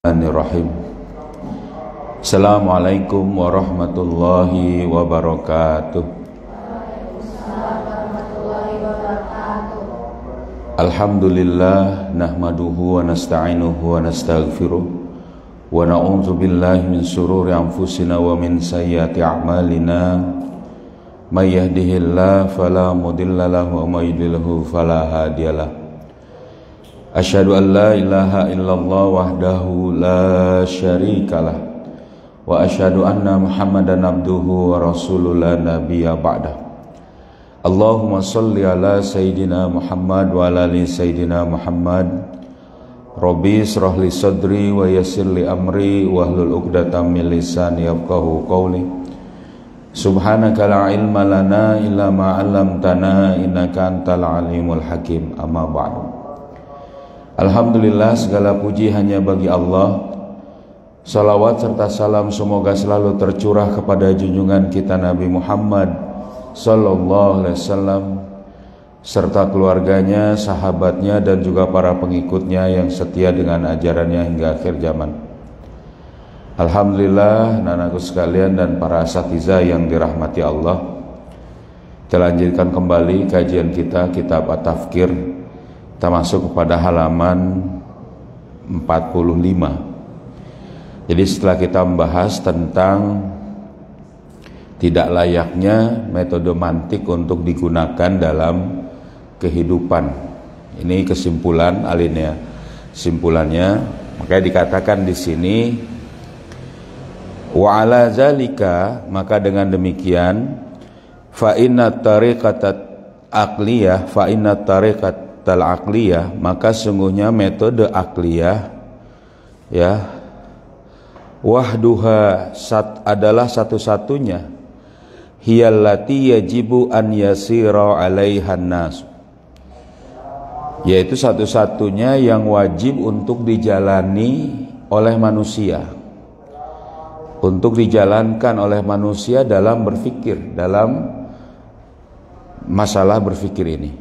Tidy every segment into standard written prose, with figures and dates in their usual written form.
Bismillahirrahmanirrahim. Assalamualaikum warahmatullahi wabarakatuh. Alhamdulillah nahmaduhu wa nasta'inuhu wa nastaghfiruh wa na'udzu billahi min shururi anfusina wa min sayyiati a'malina. May yahdihillahu fala mudilla lahu wa may yudlilhu fala hadiyalah. Asyhadu an la ilaha illallah wahdahu la syarikalah wa asyhadu anna Muhammadan abduhu wa rasuluhu la nabiyya ba'dah. Allahumma shalli ala sayyidina Muhammad wa ala ali sayyidina Muhammad. Rabbi israh li sadri wa yassir li amri wahlul 'uqdatam min lisani yafqahu qawli. Subhanaka la ilma lana illa ma 'allamtana innaka antal alimul hakim. Amma ba'du. Alhamdulillah, segala puji hanya bagi Allah. Salawat serta salam semoga selalu tercurah kepada junjungan kita Nabi Muhammad sallallahu alaihi wasallam serta keluarganya, sahabatnya dan juga para pengikutnya yang setia dengan ajarannya hingga akhir zaman. Alhamdulillah, anak-anakku sekalian dan para asatidzah yang dirahmati Allah, kita lanjutkan kembali kajian kita kitab At-Tafkir. Kita masuk kepada halaman 45. Jadi setelah kita membahas tentang tidak layaknya metode mantik untuk digunakan dalam kehidupan, ini kesimpulan alinea. Simpulannya, makanya dikatakan di sini wa ala zalika, maka dengan demikian fa inna tariqatat aqliyah aqliyah, maka sungguhnya metode akliyah ya wahduha adalah satu-satunya hiyallati yajibu an yasira 'alaihan nas, yaitu satu-satunya yang wajib untuk dijalani oleh manusia, untuk dijalankan oleh manusia dalam berpikir, dalam masalah berpikir ini.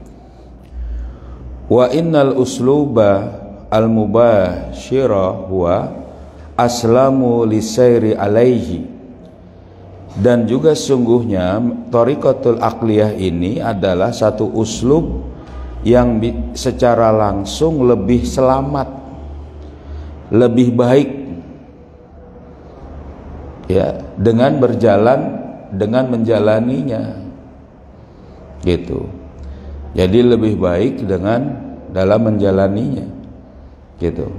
Wa innal usluba al-mubashira huwa aslamu lisairi alaihi, dan juga sungguhnya thariqatul aqliyah ini adalah satu uslub yang secara langsung lebih selamat, lebih baik ya dengan berjalan, dengan menjalaninya gitu. Jadi lebih baik dengan dalam menjalaninya gitu.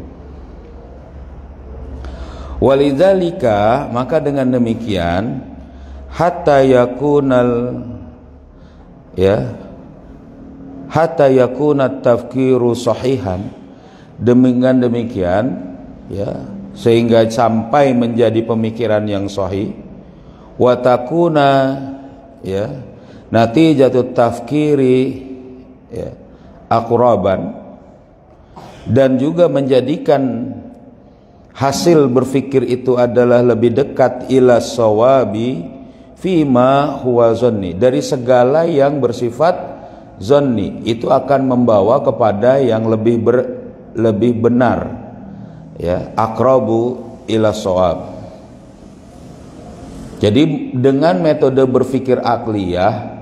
Walidzalika, maka dengan demikian hatta yakunat tafkiru sahihan, dengan demikian ya sehingga sampai menjadi pemikiran yang sahih, wa takuna ya natijatut tafkiri ya aqraban, dan juga menjadikan hasil berfikir itu adalah lebih dekat ila sawabi fima huwa zanni, dari segala yang bersifat zanni itu akan membawa kepada yang lebih benar ya, aqrabu ila shawab. Jadi dengan metode berfikir akliyah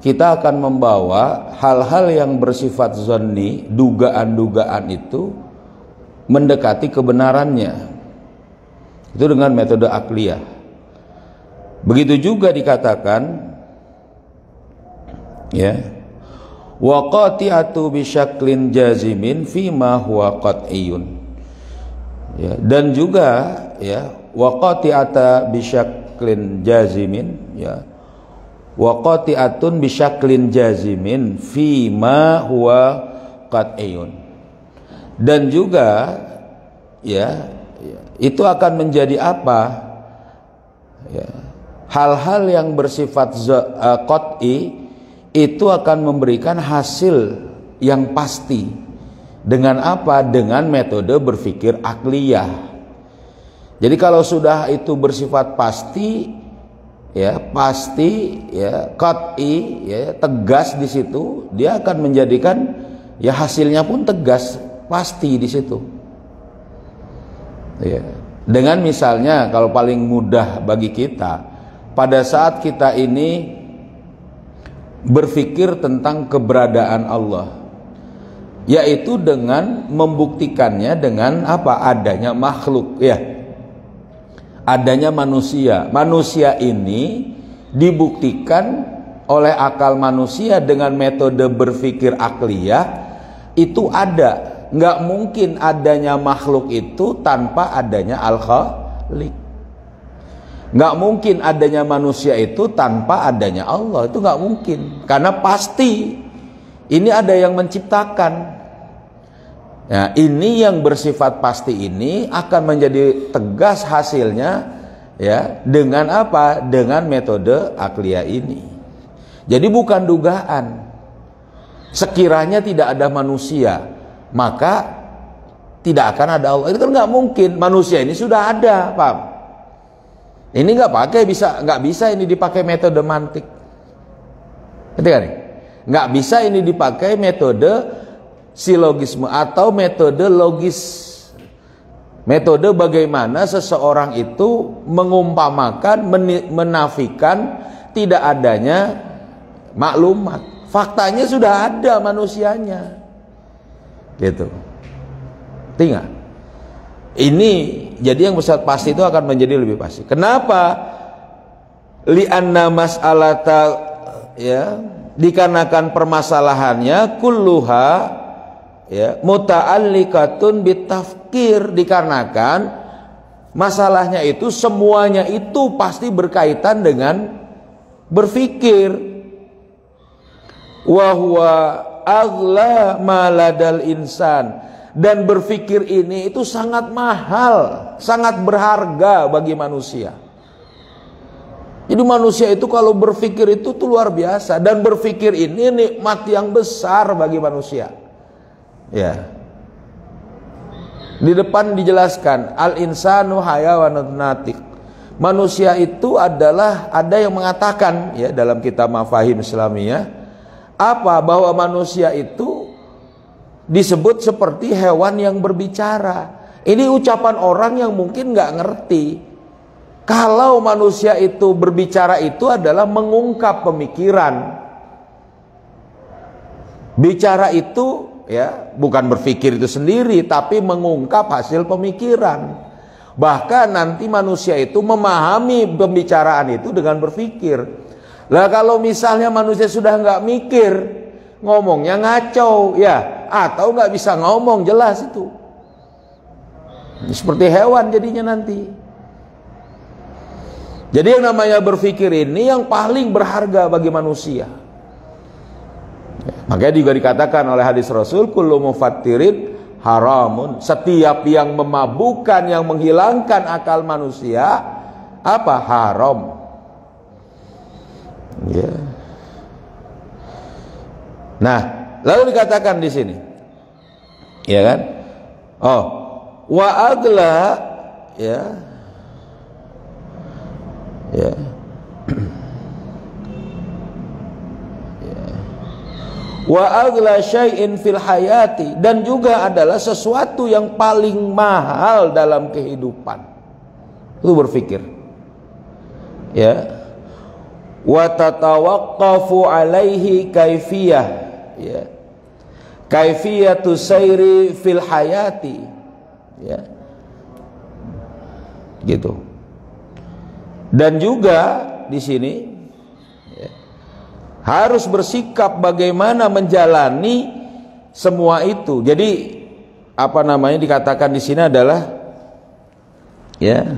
kita akan membawa hal-hal yang bersifat zanni, dugaan-dugaan itu mendekati kebenarannya. Itu dengan metode akliyah. Begitu juga dikatakan ya, wa qati'atu bisyaklin jazimin fima huwa qat'iyun. Ya, dan juga ya wa qati'ata bisyaklin jazimin ya wa qati'atun bisyaklin jazimin fima huwa qat'iyun, dan juga ya itu akan menjadi apa ya, hal-hal yang bersifat qat'i itu akan memberikan hasil yang pasti. Dengan apa? Dengan metode berpikir akliyah. Jadi kalau sudah itu bersifat pasti ya, pasti ya, qat'i ya, tegas di situ, dia akan menjadikan ya hasilnya pun tegas, pasti di situ. Ya. Dengan misalnya kalau paling mudah bagi kita, pada saat kita ini berpikir tentang keberadaan Allah, yaitu dengan membuktikannya dengan apa? Adanya makhluk, ya, adanya manusia. Manusia ini dibuktikan oleh akal manusia dengan metode berpikir akliyah itu ada. Nggak mungkin adanya makhluk itu tanpa adanya Al-Khaliq. Nggak mungkin adanya manusia itu tanpa adanya Allah. Itu nggak mungkin, karena pasti ini ada yang menciptakan. Nah, ini yang bersifat pasti ini akan menjadi tegas hasilnya, ya, dengan apa? Dengan metode akliyah ini. Jadi bukan dugaan. Sekiranya tidak ada manusia, maka tidak akan ada Allah. Itu kan nggak mungkin. Manusia ini sudah ada, paham? Ini nggak bisa ini dipakai metode mantik. Ketika nih, nggak bisa ini dipakai metode silogisme atau metode logis. Metode bagaimana seseorang itu mengumpamakan, menafikan tidak adanya maklumat. Faktanya sudah ada manusianya, gitu. Tinggal ini, jadi yang bersifat pasti itu akan menjadi lebih pasti. Kenapa? Li'anna mas'alata, ya, dikarenakan permasalahannya kulluha, ya, muta'alliqatun bitafkir, dikarenakan masalahnya itu semuanya itu pasti berkaitan dengan berpikir. Wa huwa aghla maladal insan, dan berpikir ini itu sangat mahal, sangat berharga bagi manusia. Jadi manusia itu kalau berpikir itu tuh luar biasa, dan berpikir ini nikmat yang besar bagi manusia. Ya. Di depan dijelaskan al insanu hayawanun natiq. Manusia itu adalah, ada yang mengatakan, ya, dalam kitab Mafahim Islamiyah, apa? Bahwa manusia itu disebut seperti hewan yang berbicara. Ini ucapan orang yang mungkin nggak ngerti. Kalau manusia itu berbicara itu adalah mengungkap pemikiran. Bicara itu, ya, bukan berpikir itu sendiri, tapi mengungkap hasil pemikiran. Bahkan nanti manusia itu memahami pembicaraan itu dengan berpikir. Lah kalau misalnya manusia sudah nggak mikir, ngomongnya ngaco, ya, atau nggak bisa ngomong jelas itu, seperti hewan jadinya nanti. Jadi yang namanya berpikir ini yang paling berharga bagi manusia. Makanya juga dikatakan oleh hadis Rasul, kullu mufattirin haramun. Setiap yang memabukkan, yang menghilangkan akal manusia, apa? Haram. Ya. Nah, lalu dikatakan di sini, ya kan? Oh, wa agla, ya, ya, wa agla syai'in fil hayati, dan juga adalah sesuatu yang paling mahal dalam kehidupan. Lu berpikir, ya. Wa tatawaqqafu alaihi kaifiyah, ya, kaifiyatu sayri fil hayati, ya, gitu. Dan juga di sini, ya, harus bersikap bagaimana menjalani semua itu. Jadi apa namanya dikatakan di sini adalah, ya,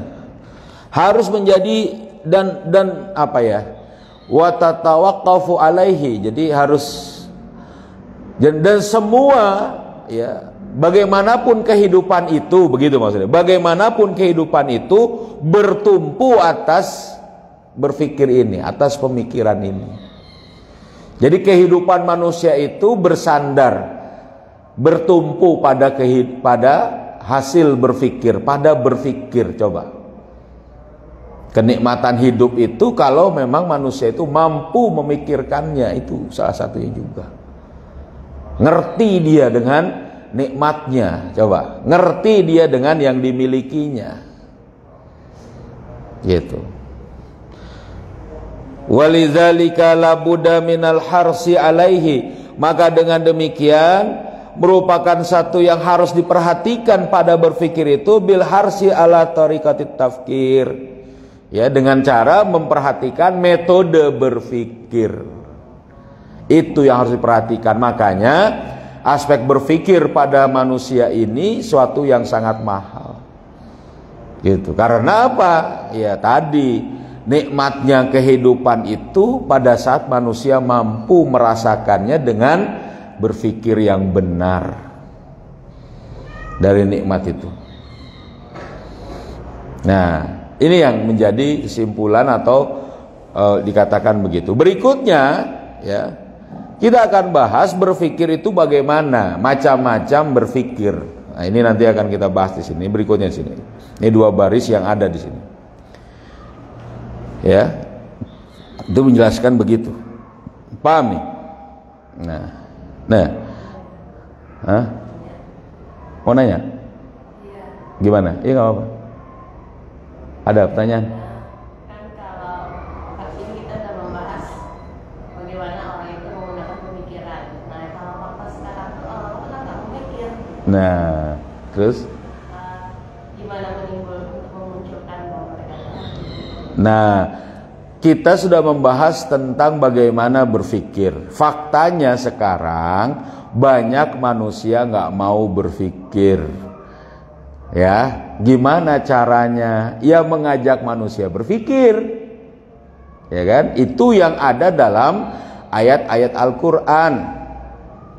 harus menjadi dan apa ya? Wa tatawaqqafu alaihi, jadi harus, dan semua, ya, bagaimanapun kehidupan itu, begitu maksudnya, bagaimanapun kehidupan itu bertumpu atas berpikir ini, atas pemikiran ini. Jadi kehidupan manusia itu bersandar, bertumpu pada hasil berpikir, pada berpikir. Coba, kenikmatan hidup itu kalau memang manusia itu mampu memikirkannya, itu salah satunya juga. Ngerti dia dengan nikmatnya, coba ngerti dia dengan yang dimilikinya, gitu. Walidzalika labuda minal harsi alaihi, maka dengan demikian merupakan satu yang harus diperhatikan pada berfikir itu, bil harsi ala tariqatit tafkir, ya, dengan cara memperhatikan metode berfikir. Itu yang harus diperhatikan. Makanya aspek berfikir pada manusia ini suatu yang sangat mahal, gitu. Karena apa? Ya tadi, nikmatnya kehidupan itu pada saat manusia mampu merasakannya dengan berfikir yang benar dari nikmat itu. Nah, ini yang menjadi kesimpulan atau dikatakan begitu. Berikutnya, ya, kita akan bahas berfikir itu bagaimana, macam-macam berfikir. Nah, ini nanti akan kita bahas di sini. Berikutnya di sini. Ini 2 baris yang ada di sini. Ya, itu menjelaskan begitu. Paham nih? Nah, mau nanya? Gimana? Iya, nggak apa-apa. Ada pertanyaan? Kan kalau hari ini kita sudah membahas bagaimana orang itu menggunakan pemikiran. Nah, kalau fakta sekarang tuh orang kan nggak memikir. Nah, terus? Gimana memunculkan bahwa mereka? Nah, kita sudah membahas tentang bagaimana berfikir. Faktanya sekarang banyak manusia nggak mau berfikir. Ya, gimana caranya? Ya mengajak manusia berfikir. Ya kan? Itu yang ada dalam ayat-ayat Al-Qur'an.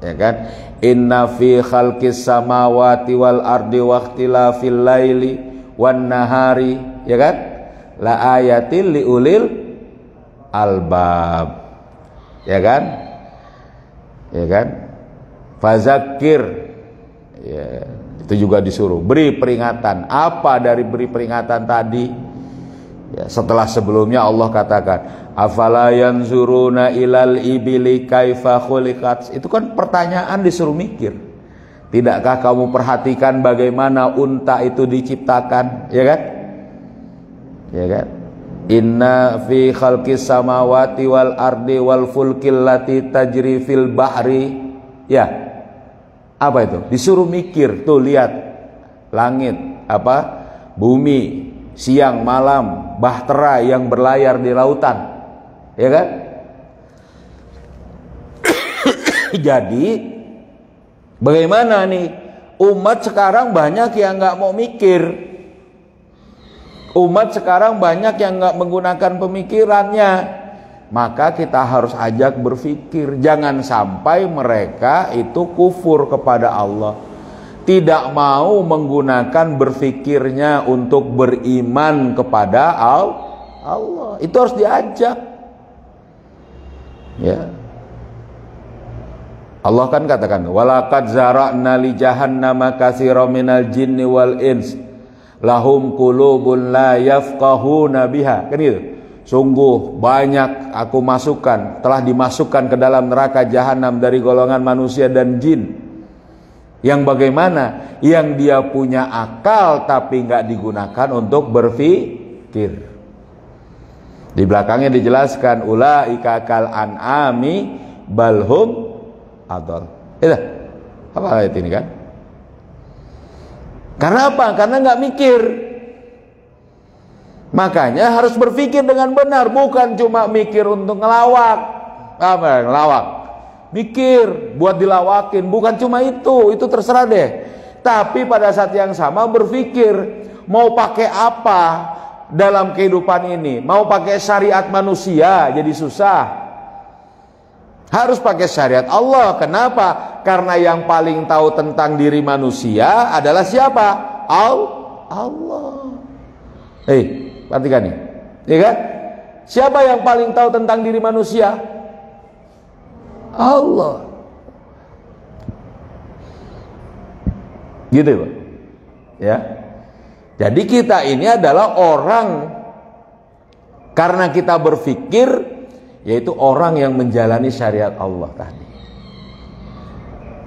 Ya kan? Inna fi khalqis samawati wal ardi waqtilafil laili wan nahari, ya kan? La ayatil liulil albab, ya kan? Ya kan? Fazakir, ya, itu juga disuruh beri peringatan. Apa dari beri peringatan tadi? Ya, setelah sebelumnya Allah katakan, afala yanzuruna ilal ibili kaifa khuliqat. Itu kan pertanyaan, disuruh mikir. Tidakkah kamu perhatikan bagaimana unta itu diciptakan, ya kan? Ya kan? Inna fi khalqis samawati wal ardi wal fulkil lati tajri fil bahri. Ya. Apa itu? Disuruh mikir. Tuh lihat. Langit, apa? Bumi, siang malam, bahtera yang berlayar di lautan. Ya kan? Jadi bagaimana nih? Umat sekarang banyak yang nggak mau mikir. Umat sekarang banyak yang nggak menggunakan pemikirannya. Maka kita harus ajak berfikir. Jangan sampai mereka itu kufur kepada Allah, tidak mau menggunakan berfikirnya untuk beriman kepada Allah. Itu harus diajak. Ya. Allah kan katakan, walaqad zara'na li jahannama katsiran minal jinni wal ins lahum qulubun la yafqahuna biha. Kan gitu. Sungguh banyak aku masukkan, telah dimasukkan ke dalam neraka jahanam dari golongan manusia dan jin. Yang bagaimana? Yang dia punya akal tapi nggak digunakan untuk berfikir. Di belakangnya dijelaskan, ulaika kal an'ami balhum adol. Itu apa ayat ini kan? Karena apa? Karena nggak mikir. Makanya harus berfikir dengan benar, bukan cuma mikir untuk ngelawak. Apa ngelawak? Mikir buat dilawakin, bukan cuma itu terserah deh. Tapi pada saat yang sama berpikir mau pakai apa dalam kehidupan ini. Mau pakai syariat manusia jadi susah. Harus pakai syariat Allah. Kenapa? Karena yang paling tahu tentang diri manusia adalah siapa? Allah. Perhatikan nih, ya kan? Siapa yang paling tahu tentang diri manusia? Allah. Gitu, Pak. Ya. Jadi kita ini adalah orang, karena kita berpikir, yaitu orang yang menjalani syariat Allah tadi.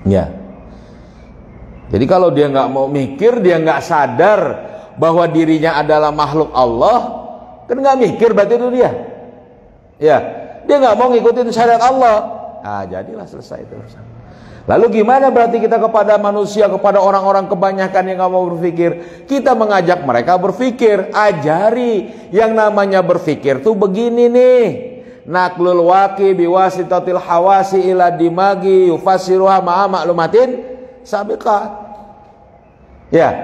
Ya. Jadi kalau dia nggak mau mikir, dia nggak sadar bahwa dirinya adalah makhluk Allah, kan nggak mikir berarti itu dia. Ya, dia nggak mau ngikutin syariat Allah. Nah, jadilah selesai itu. Lalu gimana berarti kita kepada manusia, kepada orang-orang kebanyakan yang nggak mau berpikir? Kita mengajak mereka berpikir, ajari yang namanya berpikir tuh begini nih. Naklul waqi biwasitatil hawasi ila dimagi yufassiruha ma'a maklumatin sabiqah. Ya,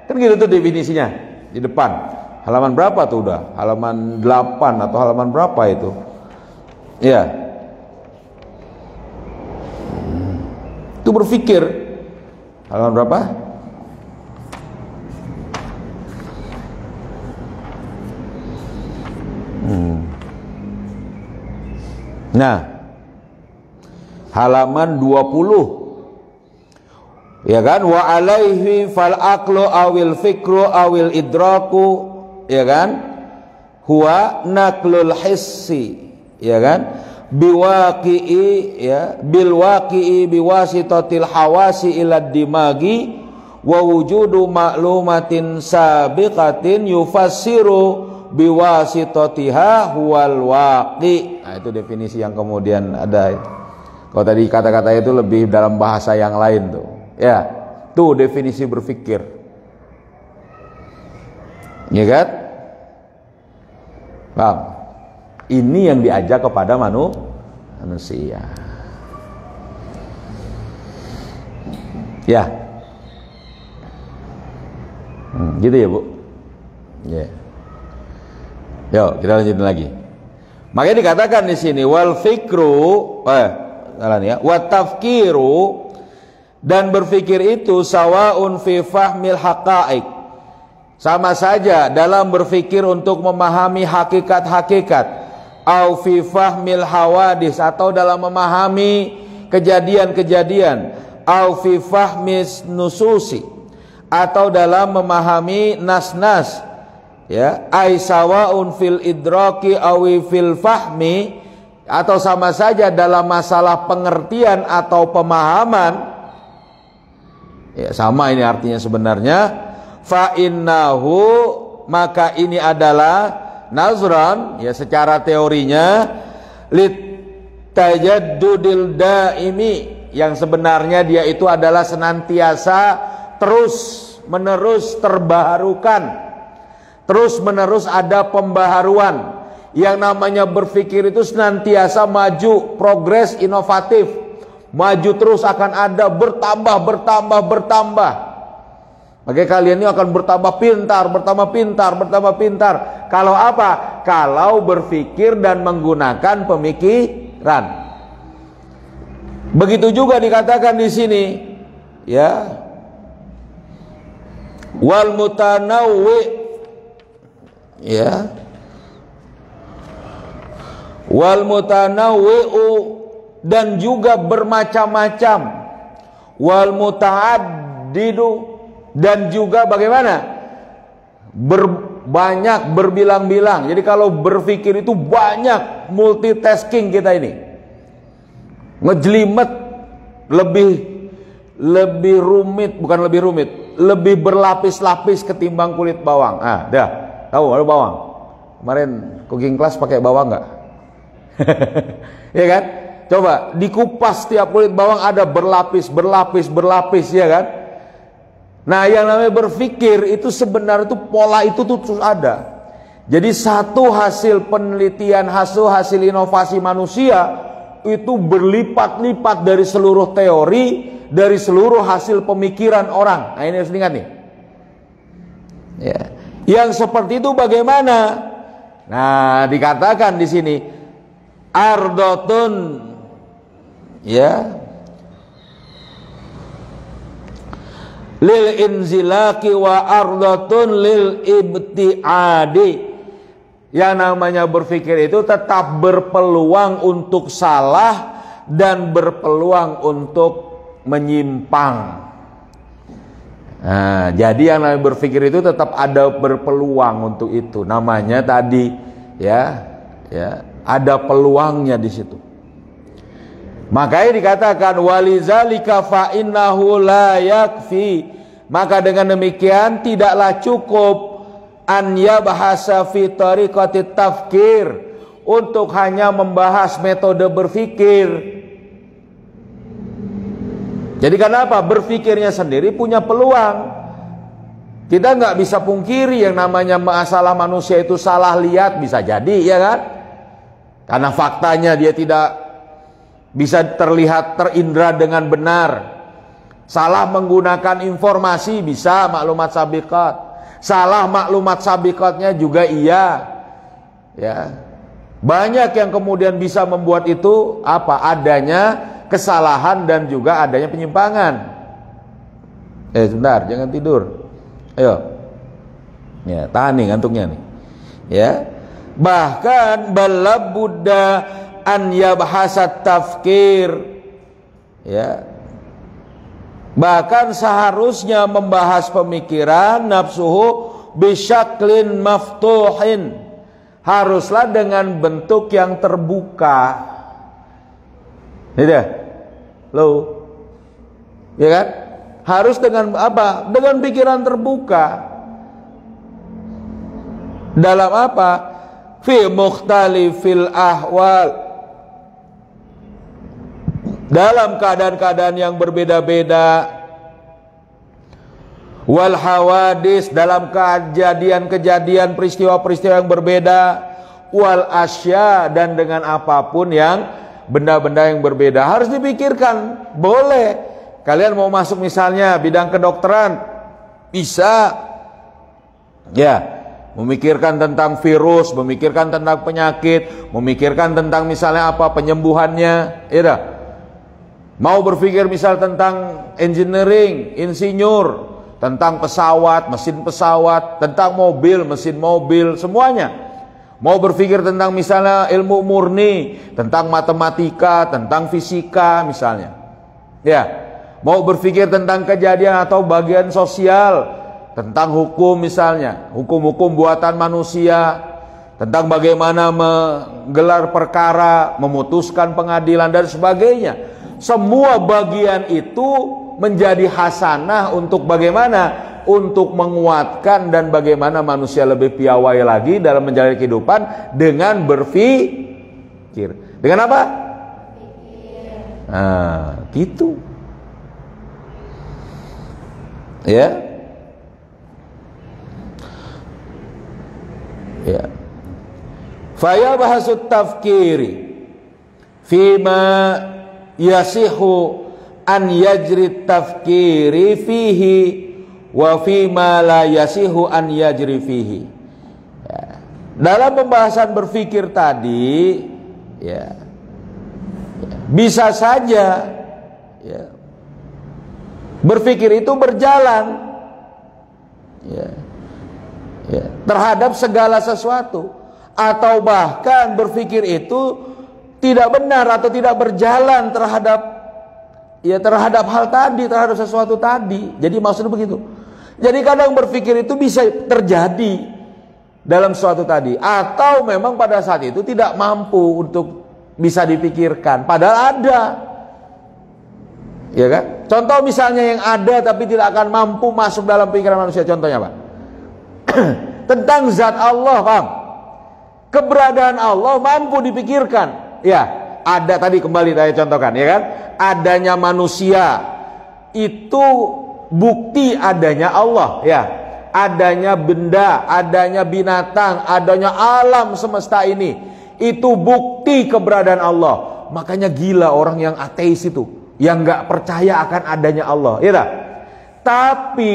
kan gitu tuh definisinya di depan. Halaman berapa tuh udah? Halaman 8 atau halaman berapa itu? Ya. Itu berpikir. Halaman berapa? Nah, halaman 20. Ya kan, wa alaihi fal aqlu awil fikru awil idraku, ya kan, huwa naklul hissi, ya kan, biwaqi'i, ya, bil waqi'i biwasitatil hawasi ila dimagi wa wujudu ma'lumatin sabiqatin yufassiru biwasitatiha huwal waqi. Nah, itu definisi yang kemudian ada. Kalau tadi kata-kata itu lebih dalam bahasa yang lain tuh. Ya, tuh definisi berpikir. Ya kan? Bang, ini yang diajak kepada manusia. Ya. Gitu ya, Bu? Ya. Yuk, kita lanjutin lagi. Makanya dikatakan di sini wal fikru, wa tafkiru, dan berpikir itu sawaun fi fahmil haqa'iq, sama saja dalam berpikir untuk memahami hakikat-hakikat, au fi fahmil hawadis, atau dalam memahami kejadian-kejadian, au fi fahmis nususi, atau dalam memahami nas-nas, ya, ai sawaun fil idraki awi fil fahmi, atau sama saja dalam masalah pengertian atau pemahaman. Ya, sama ini artinya sebenarnya. Fa innahu, maka ini adalah nazran, ya, secara teorinya, lit tajaddudil daimi, yang sebenarnya dia itu adalah senantiasa terus menerus terbaharukan, terus menerus ada pembaharuan. Yang namanya berpikir itu senantiasa maju, progres, inovatif, maju terus, akan ada bertambah. Maka kalian ini akan bertambah pintar. Kalau apa? Kalau berpikir dan menggunakan pemikiran. Begitu juga dikatakan di sini, ya, wal mutanawwi, ya, wal mutanawwi'u, dan juga bermacam-macam, wal mutaaddidu, dan juga bagaimana? Berbanyak, berbilang-bilang. Jadi kalau berpikir itu banyak, multitasking kita ini, ngejelimet, lebih rumit, bukan lebih rumit, lebih berlapis-lapis ketimbang kulit bawang. Ah, dah tahu ada bawang. Kemarin cooking class pakai bawang nggak? Ya kan? Coba dikupas, tiap kulit bawang ada berlapis, ya kan? Nah, yang namanya berpikir itu sebenarnya itu pola itu tuh terus ada. Jadi satu hasil penelitian, hasil inovasi manusia itu berlipat-lipat dari seluruh teori, dari seluruh hasil pemikiran orang. Nah, ini harus diingat nih. Ya. Yang seperti itu bagaimana? Nah, dikatakan di sini ardotun, ya, lil inzilaki wa ardotun lil ibtiadi. Yang namanya berpikir itu tetap berpeluang untuk salah dan berpeluang untuk menyimpang. Nah, jadi yang namanya berpikir itu tetap ada berpeluang untuk itu. Namanya tadi, ya, ada peluangnya di situ. Makanya dikatakan walizalika fa innahu la yakfi. Maka dengan demikian tidaklah cukup an yabhasa fi tariqati tafkir, untuk hanya membahas metode berpikir. Jadi kenapa? Berpikirnya sendiri punya peluang. Kita nggak bisa pungkiri yang namanya masalah manusia itu salah lihat, bisa jadi, ya kan? Karena faktanya dia tidak bisa terlihat terindra dengan benar. Salah menggunakan informasi bisa maklumat sabiqat. Salah maklumat sabiqatnya juga iya. Ya. Banyak yang kemudian bisa membuat itu apa? Adanya kesalahan dan juga adanya penyimpangan. Sebentar, jangan tidur. Ayo. Ya, tahan nih ngantuknya nih. Ya. Bahkan balab Buddha an yabhasat tafkir. Ya. Bahkan seharusnya membahas pemikiran nafsuhu bisyaklin maftuhin. Haruslah dengan bentuk yang terbuka. Tidak? Loh. Ya kan? Harus dengan apa? Dengan pikiran terbuka. Dalam apa? Fi mukhtalifil ahwal. Dalam keadaan-keadaan yang berbeda-beda. Wal hawadis, dalam kejadian-kejadian peristiwa-peristiwa yang berbeda. Wal asya, dan dengan apapun yang benda-benda yang berbeda. Harus dipikirkan. Boleh. Kalian mau masuk misalnya bidang kedokteran, bisa. Ya. Memikirkan tentang virus, memikirkan tentang penyakit, memikirkan tentang misalnya apa penyembuhannya, ya. Mau berpikir misal tentang engineering, insinyur, tentang pesawat, mesin pesawat, tentang mobil, mesin mobil, semuanya. Mau berpikir tentang misalnya ilmu murni, tentang matematika, tentang fisika misalnya. Ya. Mau berpikir tentang kejadian atau bagian sosial, tentang hukum misalnya, hukum-hukum buatan manusia, tentang bagaimana menggelar perkara, memutuskan pengadilan dan sebagainya. Semua bagian itu menjadi hasanah untuk bagaimana? Untuk menguatkan dan bagaimana manusia lebih piawai lagi dalam menjalani kehidupan dengan berpikir. Dengan apa? Nah, gitu. Ya. Ya. Faya bahasut tafkiri fima yasihu an yajri tafkiri fihi wa fima la yasihu an yajri fihi. Ya. Dalam pembahasan berpikir tadi, ya, bisa saja, ya, berpikir itu berjalan, ya, ya, terhadap segala sesuatu, atau bahkan berpikir itu tidak benar atau tidak berjalan terhadap, ya, terhadap hal tadi, terhadap sesuatu tadi. Jadi maksudnya begitu. Jadi kadang berpikir itu bisa terjadi dalam sesuatu tadi, atau memang pada saat itu tidak mampu untuk bisa dipikirkan, padahal ada. Ya kan? Contoh misalnya yang ada tapi tidak akan mampu masuk dalam pikiran manusia. Contohnya apa? Tentang zat Allah, Bang. Keberadaan Allah mampu dipikirkan. Ya, ada tadi kembali saya contohkan, ya kan? Adanya manusia itu bukti adanya Allah, ya. Adanya benda, adanya binatang, adanya alam semesta ini, itu bukti keberadaan Allah. Makanya gila orang yang ateis itu, yang nggak percaya akan adanya Allah, ya tak? Tapi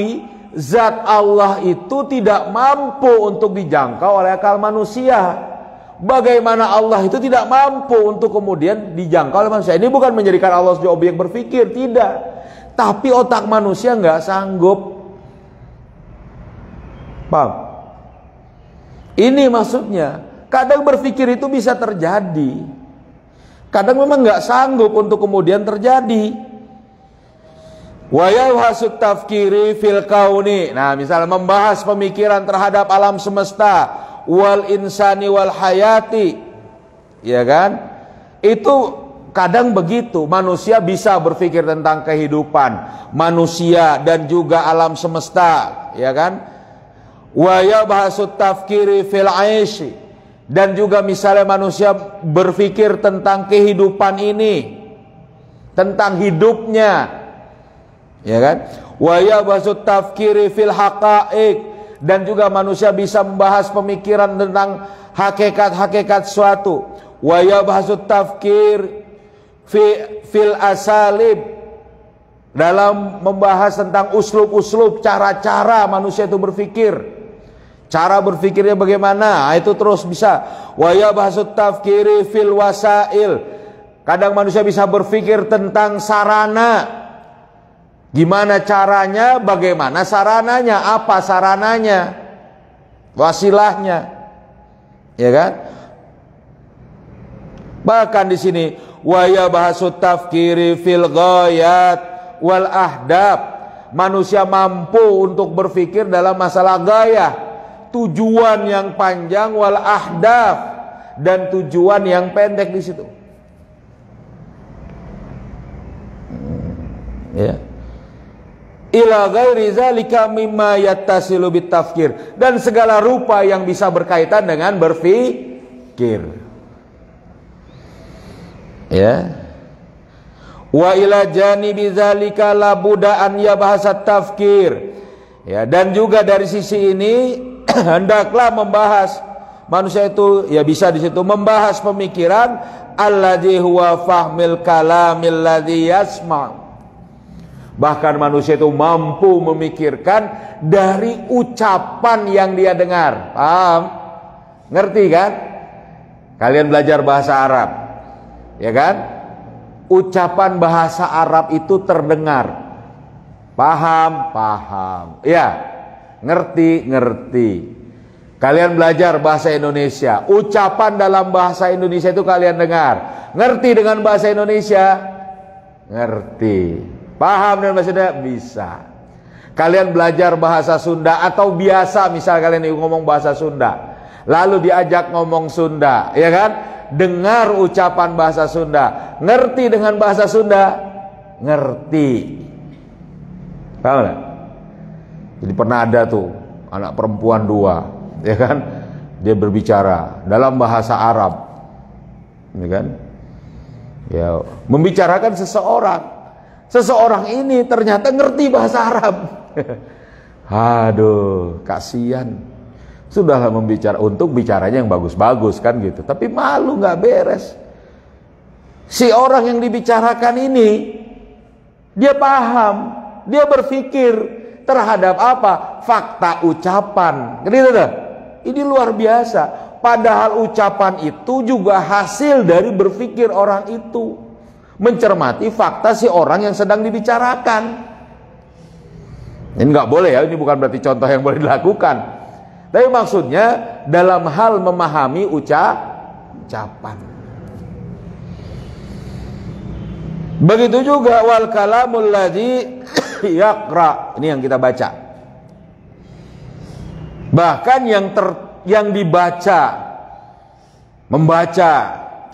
zat Allah itu tidak mampu untuk dijangkau oleh akal manusia. Bagaimana Allah itu tidak mampu untuk kemudian dijangkau oleh manusia? Ini bukan menjadikan Allah sebagai objek berpikir, tidak. Tapi otak manusia nggak sanggup. Paham? Ini maksudnya. Kadang berpikir itu bisa terjadi, kadang memang nggak sanggup untuk kemudian terjadi. Wa yahasut tafkiri fil kauni. Nah, misalnya membahas pemikiran terhadap alam semesta, wal insani wal hayati, ya kan? Itu kadang begitu, manusia bisa berpikir tentang kehidupan manusia dan juga alam semesta, ya kan? Wa yabhasut tafkiri fil 'aishi, dan juga misalnya manusia berpikir tentang kehidupan ini, tentang hidupnya, ya kan? Wa yabhasut tafkiri fil haqa'iq, dan juga manusia bisa membahas pemikiran tentang hakikat-hakikat suatu. Wa yabhasut tafkir fil asalib, dalam membahas tentang uslub-uslub, cara-cara manusia itu berpikir, cara berpikirnya bagaimana, itu terus bisa. Wa yabhasut tafkiri fil wasail, kadang manusia bisa berpikir tentang sarana, gimana caranya, bagaimana sarananya, apa sarananya, wasilahnya, ya kan? Bahkan di sini wa yabhasut tafkiri fil ghayat wal ahdab, manusia mampu untuk berpikir dalam masalah gaya, tujuan yang panjang, wal ahdaf, dan tujuan yang pendek di situ. Ya. Ila ghairi zalika mimma yattasilu bit tafkir, dan segala rupa yang bisa berkaitan dengan berpikir. Ya. Wa ila janibi zalika la buda an yabhasat tafkir. Ya, dan juga dari sisi ini hendaklah membahas, manusia itu ya bisa di situ membahas pemikiran alladzi huwa fahmil kalamil ladzi yasma'. Bahkan manusia itu mampu memikirkan dari ucapan yang dia dengar. Paham? Ngerti kan? Kalian belajar bahasa Arab, ya kan? Ucapan bahasa Arab itu terdengar. Paham? Paham. Ya. Ngerti? Ngerti. Kalian belajar bahasa Indonesia, ucapan dalam bahasa Indonesia itu kalian dengar. Ngerti dengan bahasa Indonesia? Ngerti. Paham dengan bahasa Sunda? Bisa. Kalian belajar bahasa Sunda atau biasa, misal kalian ngomong bahasa Sunda, lalu diajak ngomong Sunda, ya kan? Dengar ucapan bahasa Sunda, ngerti dengan bahasa Sunda? Ngerti. Paham gak? Jadi pernah ada tuh anak perempuan 2, ya kan? Dia berbicara dalam bahasa Arab, ya kan? Ya, membicarakan seseorang. Seseorang ini ternyata ngerti bahasa Arab. Aduh, kasihan. Sudahlah membicara, untuk bicaranya yang bagus-bagus kan gitu, tapi malu, nggak beres. Si orang yang dibicarakan ini, dia paham, dia berpikir terhadap apa? Fakta ucapan. Gitu dah. Ini luar biasa. Padahal ucapan itu juga hasil dari berpikir orang itu, mencermati fakta si orang yang sedang dibicarakan. Ini nggak boleh ya, ini bukan berarti contoh yang boleh dilakukan. Tapi maksudnya dalam hal memahami ucapan. Begitu juga wal kalamul ladzi yaqra, ini yang kita baca. Bahkan yang dibaca, membaca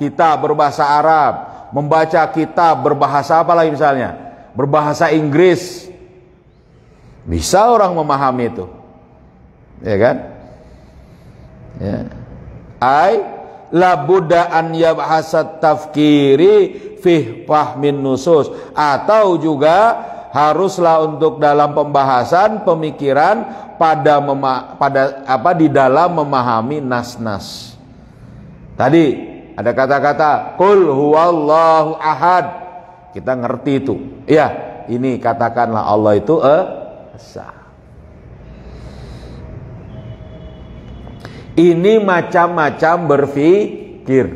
kitab berbahasa Arab, membaca kitab berbahasa apa lagi misalnya, berbahasa Inggris, bisa orang memahami itu, ya kan? Ya. Ai la budda an yabhasat tafkiri fi fahmin nusus, atau juga haruslah untuk dalam pembahasan pemikiran pada di dalam memahami nas-nas. Tadi ada kata-kata qul huwallahu ahad, kita ngerti itu. Ya, ini katakanlah Allah itu esa. Ini macam-macam berpikir.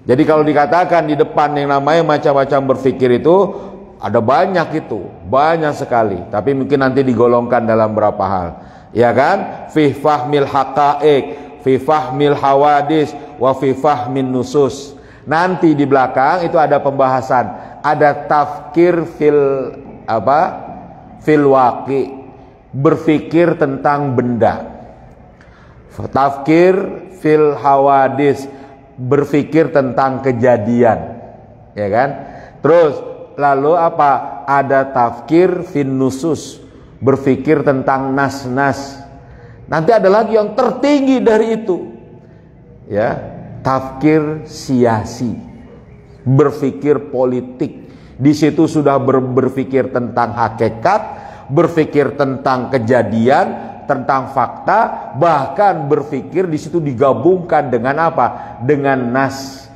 Jadi kalau dikatakan di depan yang namanya macam-macam berpikir itu ada banyak, itu banyak sekali. Tapi mungkin nanti digolongkan dalam berapa hal, ya kan? Fi fahmil haqa'iq, fi fahmil hawadis, wa fi fahmin nusus. Nanti di belakang itu ada pembahasan, ada tafkir fil waqi, berpikir tentang benda. Tafkir fil hawadis, berpikir tentang kejadian, ya kan? Terus lalu apa? Ada tafkir fin nusus, berpikir tentang nas-nas. Nanti ada lagi yang tertinggi dari itu, ya, tafkir siasi, berpikir politik. Di situ sudah berpikir tentang hakikat, berpikir tentang kejadian, tentang fakta, bahkan berpikir di situ digabungkan dengan apa? Dengan nas.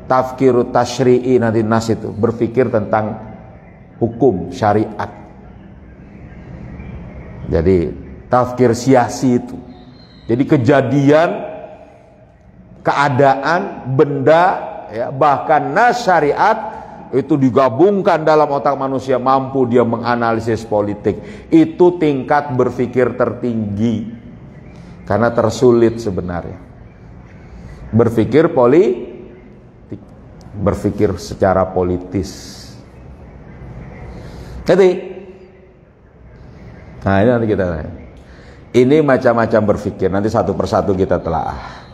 Tafkirut tasyri'i, nanti nas itu berpikir tentang hukum syariat. Jadi tafkir siasi itu. Jadi kejadian, keadaan, benda, ya, bahkan nas syariat itu digabungkan dalam otak manusia, mampu dia menganalisis politik. Itu tingkat berpikir tertinggi, karena tersulit sebenarnya berpikir politik, berpikir secara politis. Jadi nah ini nanti kita, ini macam-macam berpikir, nanti satu persatu kita telaah.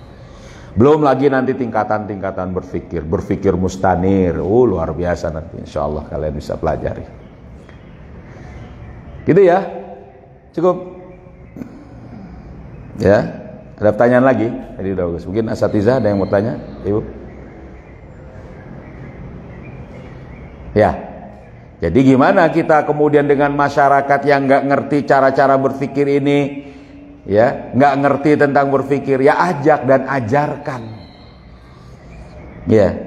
Belum lagi nanti tingkatan-tingkatan berpikir, berpikir mustanir, luar biasa nanti, insya Allah kalian bisa pelajari. Gitu ya, cukup. Ya, ada pertanyaan lagi? Jadi udah bagus. Mungkin asatizah ada yang mau tanya, Ibu? Ya. Jadi gimana kita kemudian dengan masyarakat yang nggak ngerti cara-cara berpikir ini, ya, nggak ngerti tentang berpikir, ya ajak dan ajarkan, ya,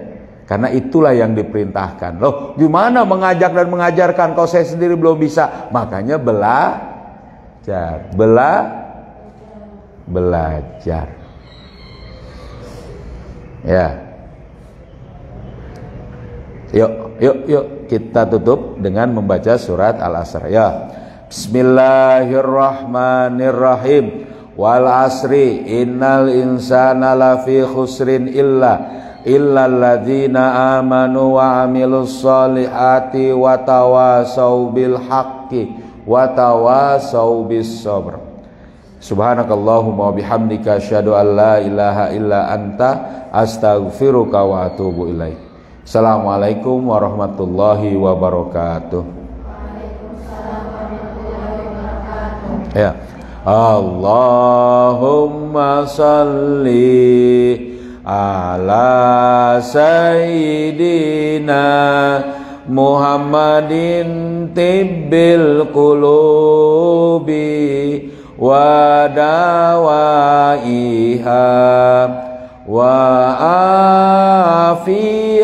karena itulah yang diperintahkan. Loh, gimana mengajak dan mengajarkan kalau saya sendiri belum bisa? Makanya belajar, belajar, ya. Yuk kita tutup dengan membaca surat Al-Asr, ya. Bismillahirrahmanirrahim. Wal asri innal insana lafi khusrin illa alladzina amanu wa amilus solihati wa tawasau bil haqqi wa tawasau bis sabr. Subhanakallahumma wa bihamdika asyhadu an la ilaha illa anta astaghfiruka wa atubu ilaik. Assalamualaikum warahmatullahi wabarakatuh. Ya. Allahumma salli ala sayyidina Muhammadin tibbil qulubi wa dawaiha wa afiyatil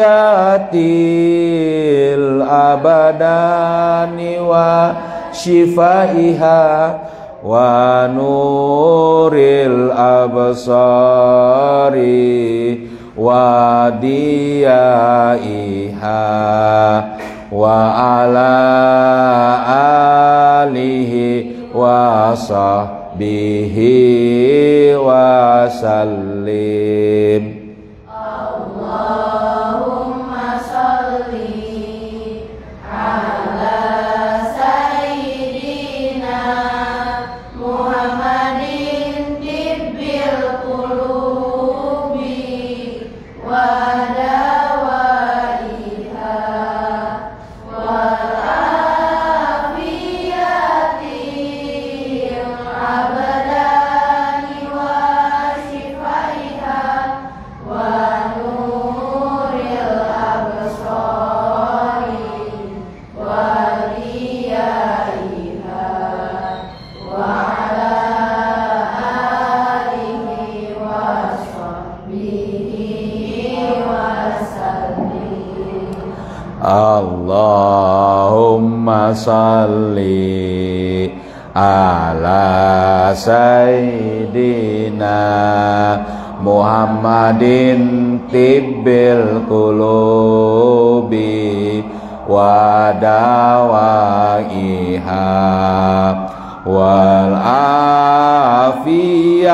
abadani wa shifaiha wa nuril absari wa diyaiha wa ala alihi wa sahbihi wa sallim. Allahumma salli ala sayyidina Muhammadin tibbil qulubi wa dawaiha wa afiyatil abadani wa shifaiha wa nuril absari wa diyaiha wa ala alihi wa sahbihi wa sallim. Allahumma salli ala sayyidina Muhammadin tibbil qulubi wa dawaiha wal afiyatil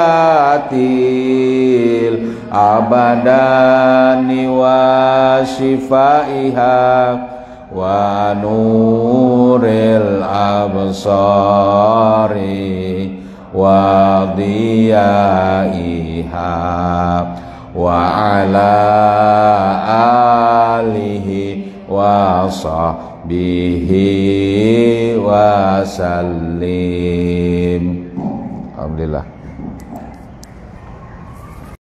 abadani wa shifaiha wa nuril absari wa diyaiha wa ala alihi wa sahbihi wa sallim. Alhamdulillah.